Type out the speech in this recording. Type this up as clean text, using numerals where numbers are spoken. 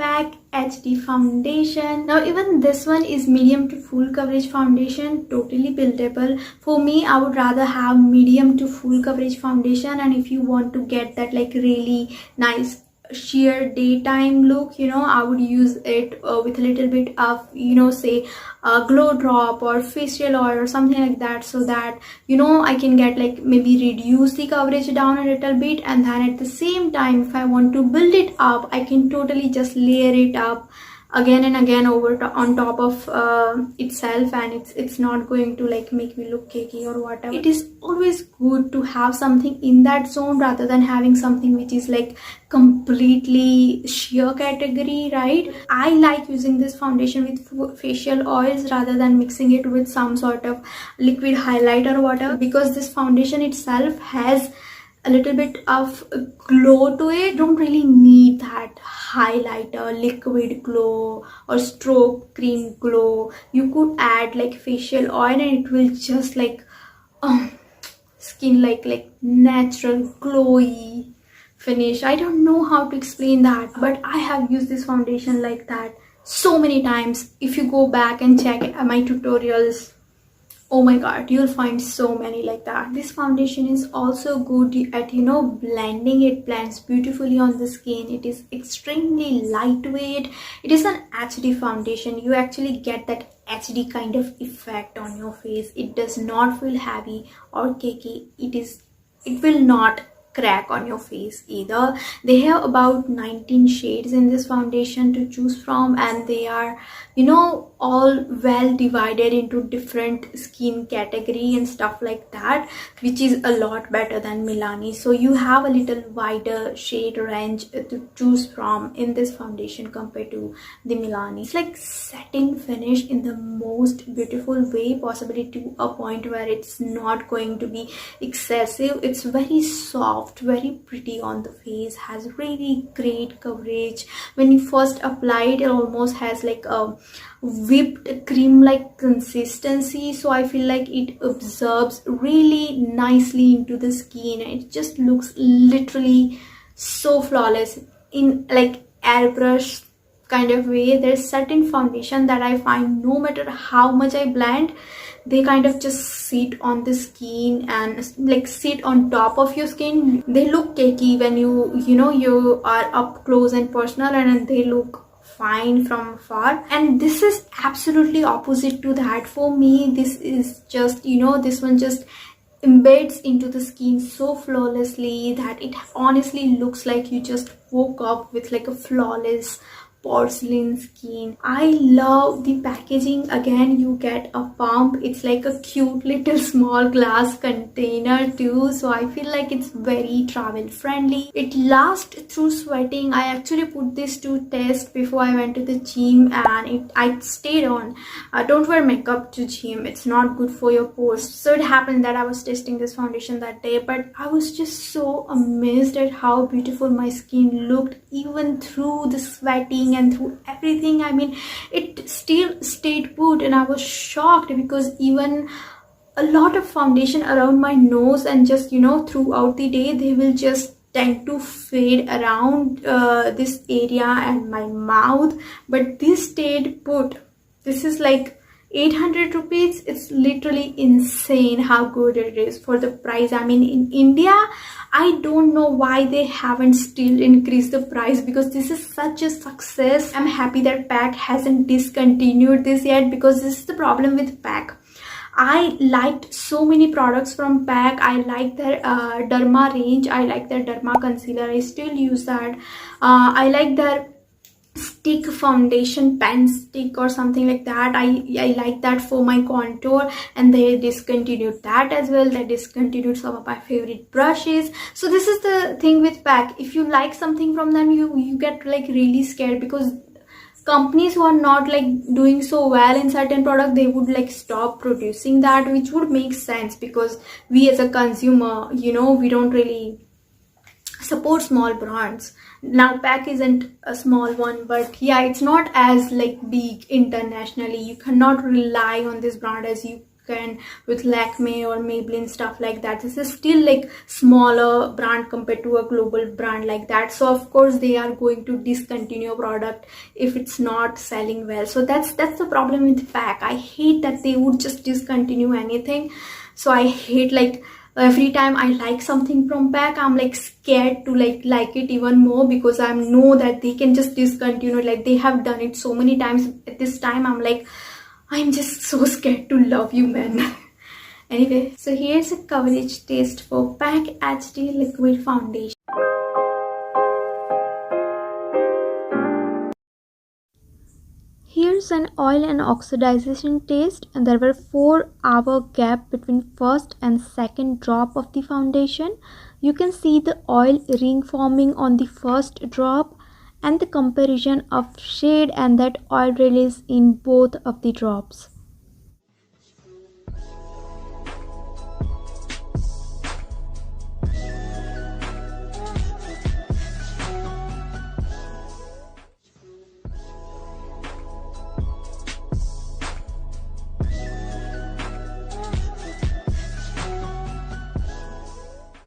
PAC HD foundation. Now even this one is medium to full coverage foundation, totally buildable. For me, I would rather have medium to full coverage foundation, and if you want to get that like really nice sheer daytime look, I would use it with a little bit of, say a glow drop or facial oil or something like that, so that I can get like maybe reduce the coverage down a little bit, and then at the same time if I want to build it up, I can totally just layer it up again and again on top of itself, and it's not going to like make me look cakey or whatever. It is always good to have something in that zone rather than having something which is like completely sheer category, right? I like using this foundation with facial oils rather than mixing it with some sort of liquid highlighter or whatever, because this foundation itself has a little bit of glow to it. Don't really need that highlighter, liquid glow or stroke cream glow. You could add like facial oil and it will just like skin like natural glowy finish. I don't know how to explain that, but I have used this foundation like that so many times. If you go back and check my tutorials, oh my god, you'll find so many like that. This foundation is also good at blending. It blends beautifully on the skin. It is extremely lightweight. It is an HD foundation. You actually get that HD kind of effect on your face. It does not feel heavy or cakey. It will not crack on your face either. They have about 19 shades in this foundation to choose from, and they are all well divided into different skin category and stuff like that, which is a lot better than Milani. So you have a little wider shade range to choose from in this foundation compared to the Milani. It's like satin finish in the most beautiful way, possibly to a point where it's not going to be excessive. It's very soft, very pretty on the face, has really great coverage. When you first apply it, it almost has like a whipped cream like consistency, so I feel like it absorbs really nicely into the skin. It just looks literally so flawless in like airbrush kind of way. There's certain foundation that I find no matter how much I blend, they kind of just sit on the skin and like sit on top of your skin. They look cakey when you are up close and personal, and they look fine from far. And this is absolutely opposite to that. For me, this is just this one just embeds into the skin so flawlessly that it honestly looks like you just woke up with like a flawless porcelain skin. I love the packaging. Again, you get a pump. It's like a cute little small glass container too, so I feel like it's very travel friendly. It lasts through sweating. I actually put this to test before I went to the gym, and I stayed on. Don't wear makeup to gym, it's not good for your pores. So it happened that I was testing this foundation that day, but I was just so amazed at how beautiful my skin looked even through the sweating and through everything. I mean, it still stayed put, and I was shocked because even a lot of foundation around my nose and just throughout the day, they will just tend to fade around this area and my mouth, but this stayed put. This is like 800 rupees. It's literally insane how good it is for the price. I mean, in India, I don't know why they haven't still increased the price, because this is such a success. I'm happy that PAC hasn't discontinued this yet, because this is the problem with PAC. I liked so many products from PAC. I like their Derma range. I like their Derma concealer. I still use that. I like their stick foundation, pen stick or something like that. I like that for my contour, and they discontinued that as well. They discontinued some of my favorite brushes. So this is the thing with PAC. If you like something from them, you get like really scared, because companies who are not like doing so well in certain product, they would like stop producing that, which would make sense, because we as a consumer, we don't really support small brands. Now PAC isn't a small one, but yeah, it's not as like big internationally. You cannot rely on this brand as you and with Lakme or Maybelline, stuff like that. This is still like smaller brand compared to a global brand like that. So of course they are going to discontinue a product if it's not selling well. So that's the problem with PAC. I hate that they would just discontinue anything. So I hate, like, every time I like something from PAC, I'm like scared to like it even more, because I know that they can just discontinue it. Like, they have done it so many times. At this time I'm like, I'm just so scared to love you, man. Anyway, so here's a coverage test for PAC HD liquid foundation. Here's an oil and oxidization test, and there were 4-hour gap between first and second drop of the foundation. You can see the oil ring forming on the first drop and the comparison of shade and that oil release in both of the drops.